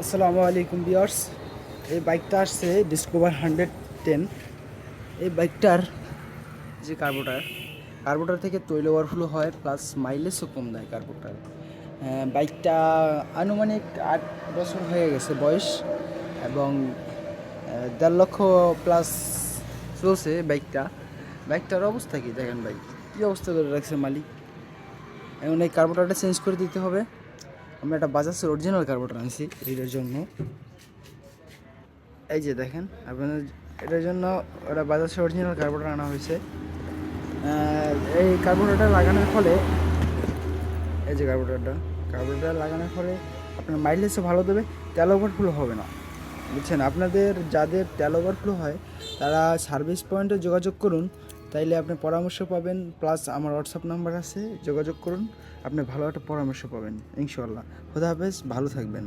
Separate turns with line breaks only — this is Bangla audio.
আসসালামু আলাইকুম ভিউয়ার্স। এই বাইকটা আসছে ডিসকভার 110। এই বাইকটার যে কার্বোটার থেকে তৈল ওভারফ্লো হয়, প্লাস মাইলেজও কম দেয় কার্বোটার। বাইকটা আনুমানিক 8 বছর হয়ে গেছে বয়স, এবং 1.5 লক্ষ প্লাস চলছে বাইকটার অবস্থা কি দেখেন ভাই, কী অবস্থা করে রাখছে মালিক। এখন এই কার্বোটারটা চেঞ্জ করে দিতে হবে। আমরা একটা বাজাজের অরিজিনাল কার্বোটার আনছি এটার জন্য। এই যে দেখেন আপনাদের, এটার জন্য ওটা বাজাজের অরিজিনাল কার্বোরেটর আনা হয়েছে। এই কার্বোরেটর লাগানোর ফলে, এই যে কার্বোরেটর লাগানোর ফলে আপনার মাইলেজও ভালো দেবে, তেল ওভারফ্লো হবে না, বুঝছেন। আপনাদের যাদের তেল ওভারফ্লো হয় তারা সার্ভিস পয়েন্টে যোগাযোগ করুন, তাইলে আপনি পরামর্শ পাবেন। প্লাস আমার হোয়াটসঅ্যাপ নাম্বার আছে, যোগাযোগ করুন, আপনি ভালো একটা পরামর্শ পাবেন ইনশাআল্লাহ। খোদা হাফেজ, ভালো থাকবেন।